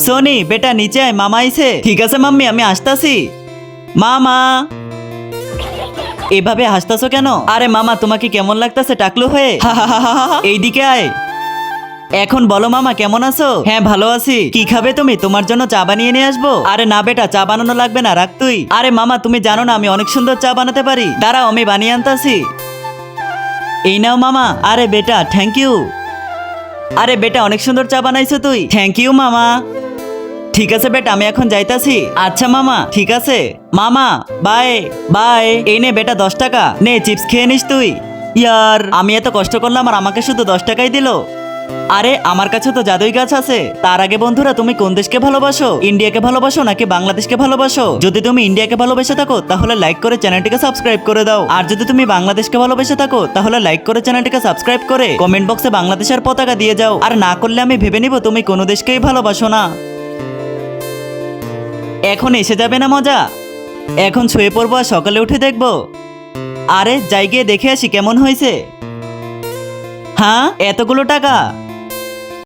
Sony বেটা নিচে আয়, মামা আইছে। ঠিক আছে মাম্মি, আমি আসতাছি। মামা, এভাবে হাসতাছো কেন? আরে মামা, তোমাকে কেমন লাগতাছে টাকলু হয়ে? এইদিকে আয়। এখন বলো মামা, কেমন আছো? হ্যাঁ ভালো আছি। কি খাবে তুমি? তোমার জন্য চা বানিয়ে নিয়ে আসবো? আরে না বেটা, চা বানানো লাগবে না, রাখ তুই। আরে মামা, তুমি জানো না আমি অনেক সুন্দর চা বানাতে পারি। দাঁড়াও, আমি বানিয়ে আনতাছি। এই নাও মামা। আরে বেটা, থ্যাংক ইউ। আরে বেটা, অনেক সুন্দর চা বানাইছো তুই। থ্যাংক ইউ মামা। ঠিক আছে বেটা, আমি এখন যাইতাছি। আচ্ছা মামা, ঠিক আছে। মামা বাই। বাই। এই নে বেটা 10 টাকা, নে চিপস খেয়ে নিস তুই। ইয়ার, আমি এত কষ্ট করলাম আর আমাকে শুধু 10 টাকাই দিল। আরে আমার কাছে তো জাদুই গাছ আছে। তার আগে বন্ধুরা, তুমি কোন দেশকে ভালোবাসো? ইন্ডিয়াকে ভালোবাসো নাকি বাংলাদেশকে ভালোবাসো? যদি তুমি ইন্ডিয়াকে ভালোবেসে থাকো তাহলে লাইক করে চ্যানেলটিকে সাবস্ক্রাইব করে দাও। আর যদি তুমি বাংলাদেশকে ভালোবেসে থাকো তাহলে লাইক করে চ্যানেলটিকে সাবস্ক্রাইব করে কমেন্ট বক্সে বাংলাদেশের পতাকা দিয়ে যাও। আর না করলে আমি ভেবে নিব তুমি কোনো দেশকেই ভালোবাসো না। এখন এসে যাবে না মজা? এখন শুয়ে পড়বো আর সকালে উঠে দেখবো। আরে যাই গিয়ে দেখে আসি কেমন হয়েছে। হ্যাঁ, এতগুলো টাকা?